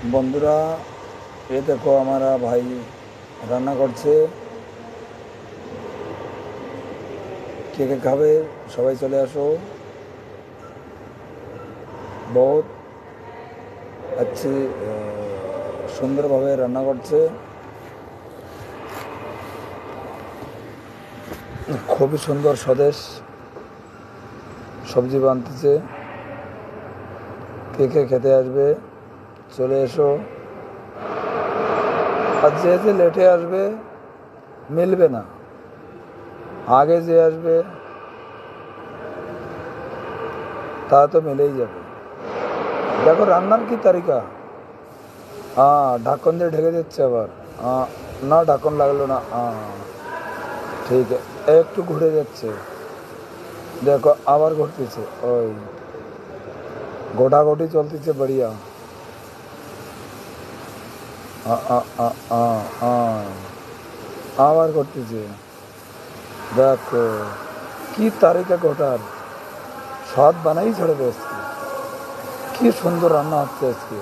বন্ধুরা, এ দেখো আমার ভাই রান্না করছে। কে কে খাবে সবাই চলে আসো। বহুত अच्छी সুন্দরভাবে রান্না করছে, খুবই সুন্দর স্বদেশ সবজি বানতেছে। কে কে খেতে আসবে চলে এসো। আর যে যে লেটে আসবে মিলবে না, আগে যে আসবে তা তো মিলেই যাবে। দেখো রান্নার কি তারিকা। ঢাকন দিয়ে ঢেকে দিচ্ছে আবার। না, ঢাকন লাগলো না। ঠিক আছে, একটু ঘুরে যাচ্ছে। দেখো আবার ঘুরতেছে, ওই গোটাগোটি চলতেছে বড়িয়া। আবার করতেছে। দেখো কি তারিকা গোটার, স্বাদ বানাই ছেড়ে দেয় আজকে। কি সুন্দর রান্না হচ্ছে আজকে।